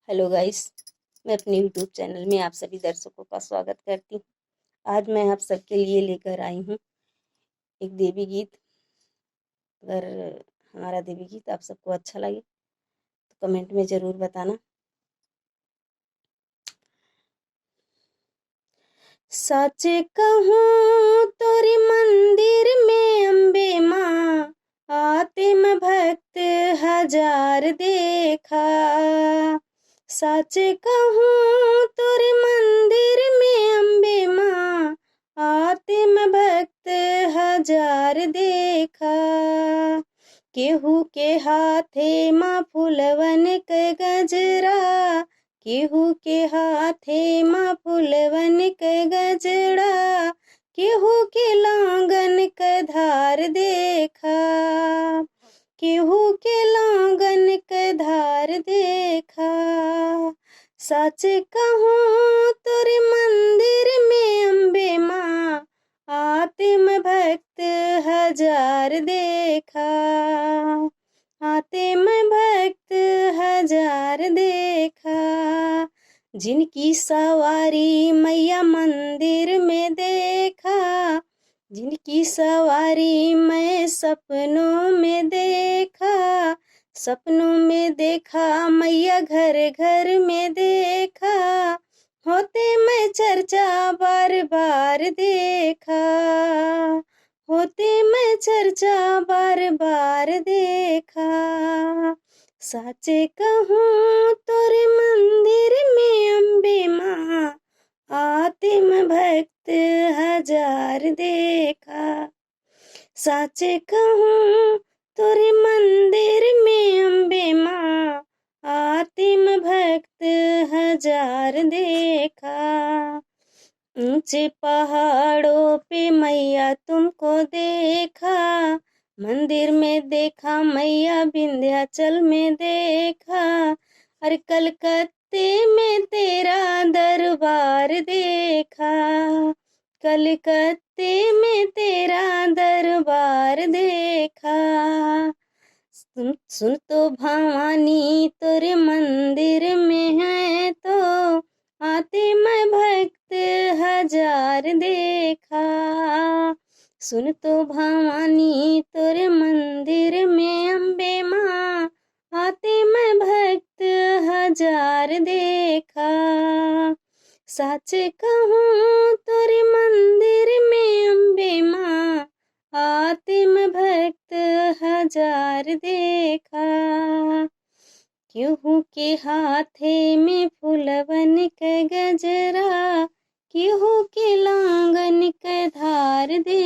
Hello guys. मैं अपने YouTube channel में आप सभी दर्शकों का स्वागत करती हूँ। आज मैं आप सबके लिए लेकर आई हूँ एक देवी गीत। अगर हमारा देवी गीत आप सबको अच्छा लगे तो कमेंट में ज़रूर बताना। सच कहूँ तोरी मंदिर में अम्बे माँ, आते मैं भक्त हजार देखा। सच कहूँ तोरे मंदिर में अम्बे माँ, आते मैं भक्त हजार देखा। केहू के हाथे माँ फूलवन के गजरा, केहू के हाथे माँ फूलवन के गजरा, केहू के लांगन के धार देखा, केहू के लांगन के धार देखा। सच कहूँ तोरे मंदिर में अम्बे माँ, आते मैं भक्त हजार देखा, आते मैं भक्त हजार देखा। जिनकी सवारी मैया मंदिर में देखा, जिनकी सवारी मैं सपनों में देखा, सपनों में देखा मैया घर घर में देखा। होते मैं चर्चा बार बार देखा, होते मैं चर्चा बार बार देखा। सच कहूँ तोरे मंदिर में अम्बे माँ, आते मैं भक्त हजार देखा। सच कहूँ तोरे मंदिर में अम्बे माँ, आते मैं भक्त हजार देखा। ऊंचे पहाड़ों पे मैया तुमको देखा, मंदिर में देखा मैया विंध्याचल में देखा। और कलकत्ते में तेरा दरबार देखा, कलकत्ते में तेरा दरबार देखा। सुन तो भवानी तोरे मंदिर में है तो, आते मैं भक्त हजार देखा। सुन तो भवानी तोरे मंदिर में अम्बे माँ, आते मैं भक्त हजार देखा। सच कहूँ तोरे मंदिर में अम्बे माँ, आते मैं भक्त हजार देखा। केहू के हाथे में फूलवन के गजरा, केहू के लांगन के धार दे